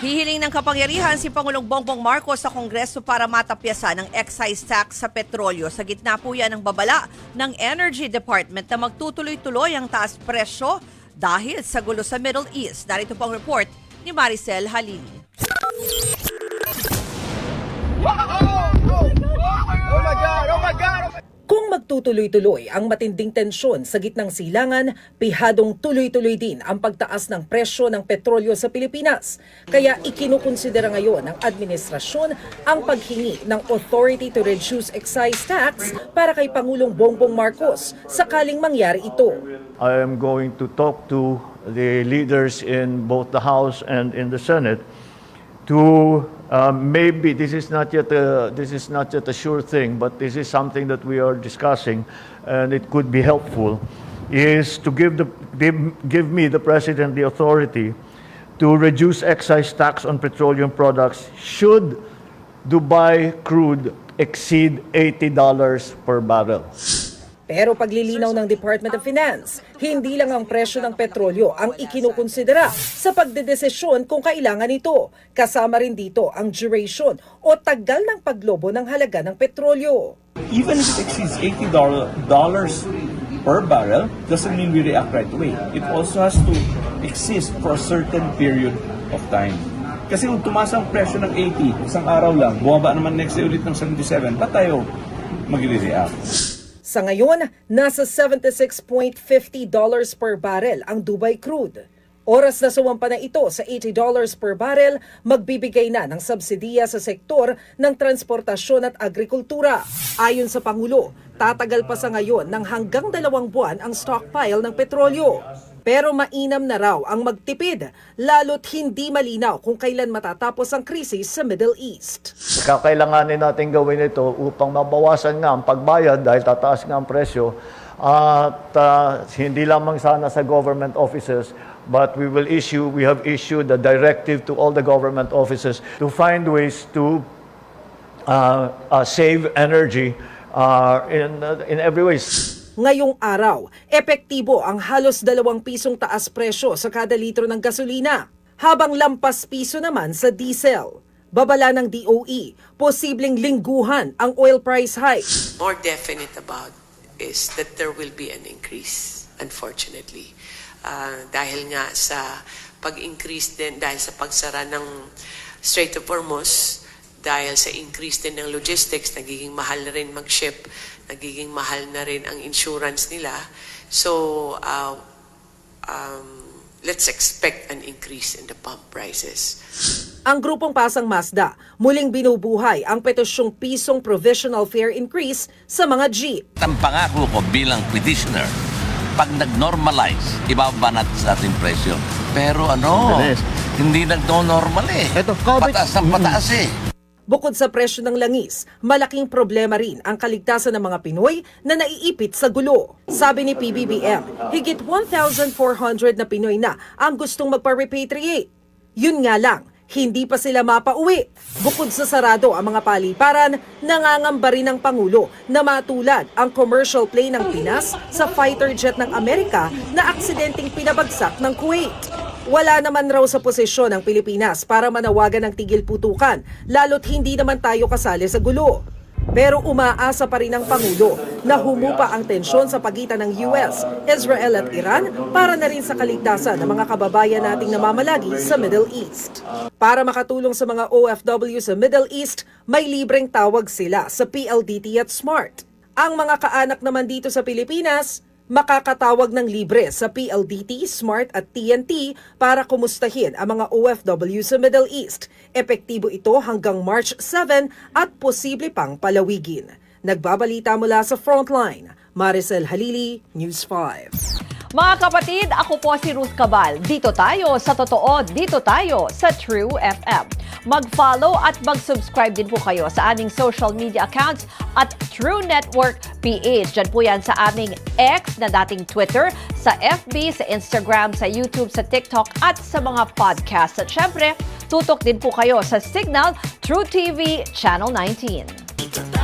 Hihiling ng kapangyarihan si Pangulong Bongbong Marcos sa Kongreso para matapyasan ang excise tax sa petrolyo. Sa gitna po yan ng babala ng Energy Department na magtutuloy-tuloy ang taas presyo dahil sa gulo sa Middle East. Narito po ang report ni Maricel Halili. Kung magtutuloy-tuloy ang matinding tensyon sa gitnang silangan, pihadong tuloy-tuloy din ang pagtaas ng presyo ng petrolyo sa Pilipinas. Kaya ikinukonsidera ngayon ng administrasyon ang paghingi ng Authority to Reduce Excise Tax para kay Pangulong Bongbong Marcos sakaling mangyari ito. I am going to talk to the leaders in both the House and in the Senate to maybe this is not yet a sure thing, but this is something that we are discussing, and it could be helpful. Is to give me the President the authority to reduce excise tax on petroleum products should Dubai crude exceed $80 per barrel. Pero paglilinaw ng Department of Finance, hindi lang ang presyo ng petrolyo ang ikinukonsidera sa pagdedesisyon kung kailangan ito. Kasama rin dito ang duration o tagal ng paglobo ng halaga ng petrolyo. Even if it exceeds $80 per barrel, doesn't mean we react right away. It also has to exist for a certain period of time. Kasi kung tumaas ang presyo ng 80, isang araw lang, bumaba naman next day ulit ng 77, pa tayo magre-react? Sa ngayon, nasa $76.50 per barrel ang Dubai crude. Oras na sumampa na ito sa $80 per barrel, magbibigay na ng subsidiya sa sektor ng transportasyon at agrikultura. Ayon sa Pangulo, tatagal pa sa ngayon ng hanggang 2 buwan ang stockpile ng petrolyo. Pero mainam na raw ang magtipid, lalo't hindi malinaw kung kailan matatapos ang krisis sa Middle East. Kakailanganin natin gawin ito upang mabawasan nga ang pagbayad dahil tataas nga ang presyo at hindi lamang sana sa government offices, but we have issued a directive to all the government offices to find ways to save energy in every way. Ngayong araw, epektibo ang halos 2 pisong taas presyo sa kada litro ng gasolina, habang lampas piso naman sa diesel. Babala ng DOE, posibleng lingguhan ang oil price hike. More definite about is that there will be an increase, unfortunately. Dahil nga sa pag-increase din, dahil sa pagsara ng Strait of Hormuz, dahil sa increase din ng logistics, nagiging mahal na rin mag-ship, nagiging mahal na rin ang insurance nila. So, let's expect an increase in the pump prices. Ang grupong Pasang Mazda, muling binubuhay ang petisyong pisong provisional fare increase sa mga jeep. Ang pangako ko bilang petitioner, pag nag-normalize, ibaba natin sa ating presyo. Pero hindi nag-normal eh. Pataas ng pataas eh. Bukod sa presyo ng langis, malaking problema rin ang kaligtasan ng mga Pinoy na naiipit sa gulo. Sabi ni PBBM, higit 1,400 na Pinoy na ang gustong magpa-repatriate. Yun nga lang, hindi pa sila mapauwi. Bukod sa sarado ang mga paliparan, nangangamba rin ng Pangulo na matulad ang commercial plane ng Pinas sa fighter jet ng Amerika na aksidenteng pinabagsak ng Kuwait. Wala naman raw sa posisyon ng Pilipinas para manawagan ng tigil putukan, lalo't hindi naman tayo kasali sa gulo. Pero umaasa pa rin ang Pangulo na humupa ang tensyon sa pagitan ng US, Israel at Iran para na rin sa kaligtasan ng mga kababayan nating namamalagi sa Middle East. Para makatulong sa mga OFW sa Middle East, may libreng tawag sila sa PLDT at SMART. Ang mga kaanak naman dito sa Pilipinas, makakatawag ng libre sa PLDT, SMART at TNT para kumustahin ang mga OFW sa Middle East. Epektibo ito hanggang March 7 at posible pang palawigin. Nagbabalita mula sa Frontline, Maricel Halili, News 5. Mga kapatid, ako po si Ruth Cabal. Dito tayo sa totoo, dito tayo sa True FM. Mag-follow at mag-subscribe din po kayo sa aming social media accounts at True Network PH. Diyan po yan sa aming X na dating Twitter, sa FB, sa Instagram, sa YouTube, sa TikTok at sa mga podcasts. At syempre, tutok din po kayo sa Signal True TV Channel 19.